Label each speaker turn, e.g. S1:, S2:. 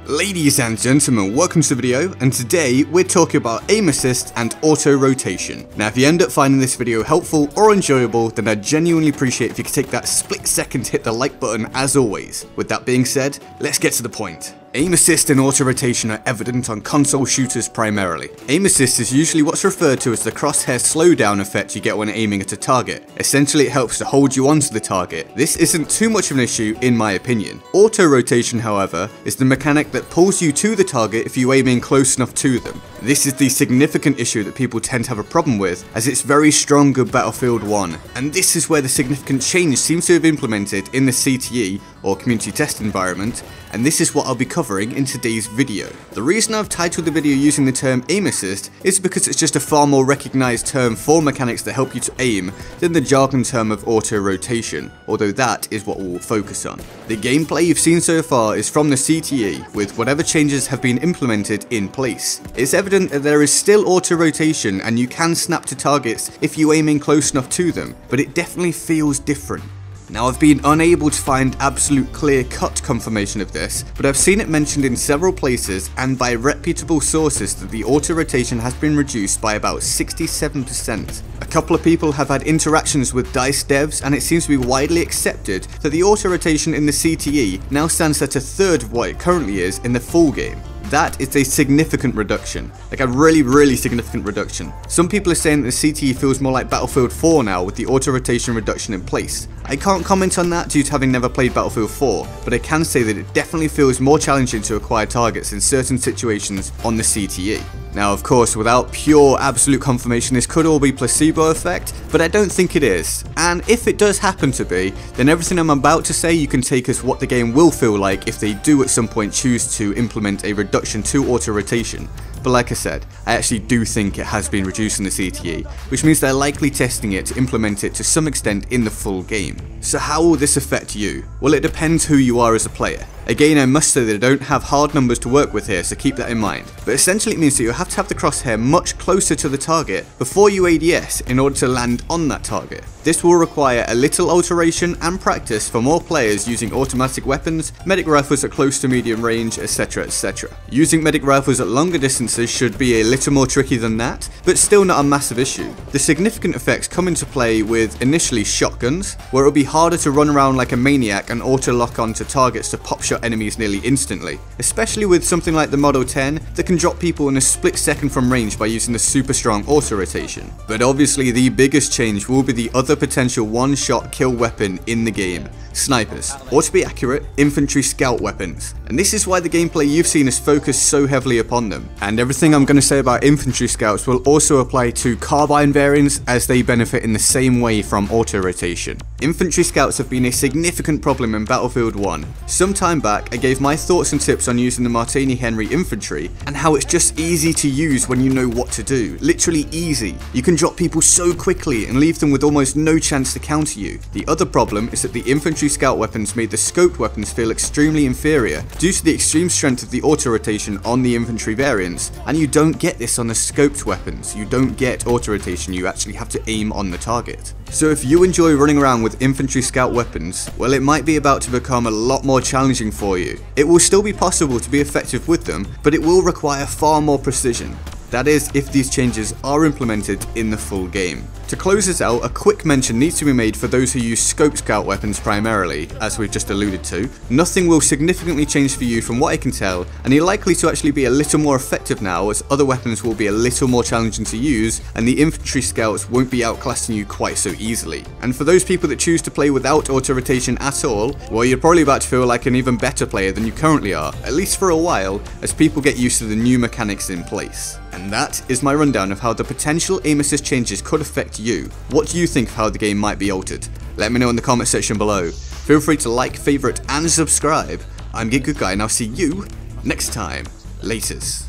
S1: Ladies and gentlemen, welcome to the video, and today we're talking about aim assist and auto rotation. Now if you end up finding this video helpful or enjoyable, then I'd genuinely appreciate if you could take that split second to hit the like button as always. With that being said, let's get to the point. Aim assist and auto rotation are evident on console shooters primarily. Aim assist is usually what's referred to as the crosshair slowdown effect you get when aiming at a target. Essentially it helps to hold you onto the target. This isn't too much of an issue in my opinion. Auto rotation, however, is the mechanic that pulls you to the target if you aim in close enough to them. This is the significant issue that people tend to have a problem with, as it's very strong in Battlefield 1, and this is where the significant change seems to have implemented in the CTE, or community test environment, and this is what I'll be covering in today's video. The reason I've titled the video using the term aim assist is because it's just a far more recognised term for mechanics that help you to aim than the jargon term of auto rotation, although that is what we'll focus on. The gameplay you've seen so far is from the CTE, with whatever changes have been implemented in place. It's evident that there is still auto rotation and you can snap to targets if you aim in close enough to them, but it definitely feels different. Now I've been unable to find absolute clear-cut confirmation of this, but I've seen it mentioned in several places and by reputable sources that the auto rotation has been reduced by about 67%. A couple of people have had interactions with DICE devs, and it seems to be widely accepted that the auto rotation in the CTE now stands at a third of what it currently is in the full game. That is a significant reduction, like a really significant reduction. Some people are saying that the CTE feels more like Battlefield 4 now with the auto rotation reduction in place. I can't comment on that due to having never played Battlefield 4, but I can say that it definitely feels more challenging to acquire targets in certain situations on the CTE. Now of course, without pure absolute confirmation, this could all be placebo effect, but I don't think it is. And if it does happen to be, then everything I'm about to say you can take as what the game will feel like if they do at some point choose to implement a reduction to auto rotation. But like I said, I actually do think it has been reduced in the CTE, which means they're likely testing it to implement it to some extent in the full game. So how will this affect you? Well, it depends who you are as a player. Again, I must say that I don't have hard numbers to work with here, so keep that in mind. But essentially it means that you have to have the crosshair much closer to the target before you ADS in order to land on that target. This will require a little alteration and practice for more players using automatic weapons, medic rifles at close to medium range, etc, etc. Using medic rifles at longer distances should be a little more tricky than that, but still not a massive issue. The significant effects come into play with initially shotguns, where it will be harder to run around like a maniac and auto lock onto targets to pop shot enemies nearly instantly, especially with something like the Model 10 that can drop people in a split second from range by using the super strong auto rotation. But obviously the biggest change will be the other potential one-shot kill weapon in the game: snipers, or to be accurate, infantry scout weapons. And this is why the gameplay you've seen is focused so heavily upon them. And everything I'm going to say about infantry scouts will also apply to carbine variants, as they benefit in the same way from auto rotation. Infantry scouts have been a significant problem in Battlefield 1. Some time back I gave my thoughts and tips on using the Martini Henry infantry and how it's just easy to use when you know what to do. Literally easy. You can drop people so quickly and leave them with almost no chance to counter you. The other problem is that the infantry scout weapons made the scoped weapons feel extremely inferior due to the extreme strength of the auto rotation on the infantry variants, and you don't get this on the scoped weapons. You don't get auto rotation, you actually have to aim on the target. So if you enjoy running around with infantry scout weapons, well, it might be about to become a lot more challenging for you. It will still be possible to be effective with them, but it will require far more precision. That is, if these changes are implemented in the full game. To close this out, a quick mention needs to be made for those who use scoped scout weapons primarily, as we've just alluded to. Nothing will significantly change for you from what I can tell, and you're likely to actually be a little more effective now, as other weapons will be a little more challenging to use, and the infantry scouts won't be outclassing you quite so easily. And for those people that choose to play without auto rotation at all, well, you're probably about to feel like an even better player than you currently are, at least for a while, as people get used to the new mechanics in place. And that is my rundown of how the potential aim assist changes could affect you. What do you think of how the game might be altered? Let me know in the comment section below. Feel free to like, favourite and subscribe. I'm GetGoodGuy and I'll see you next time. Laters.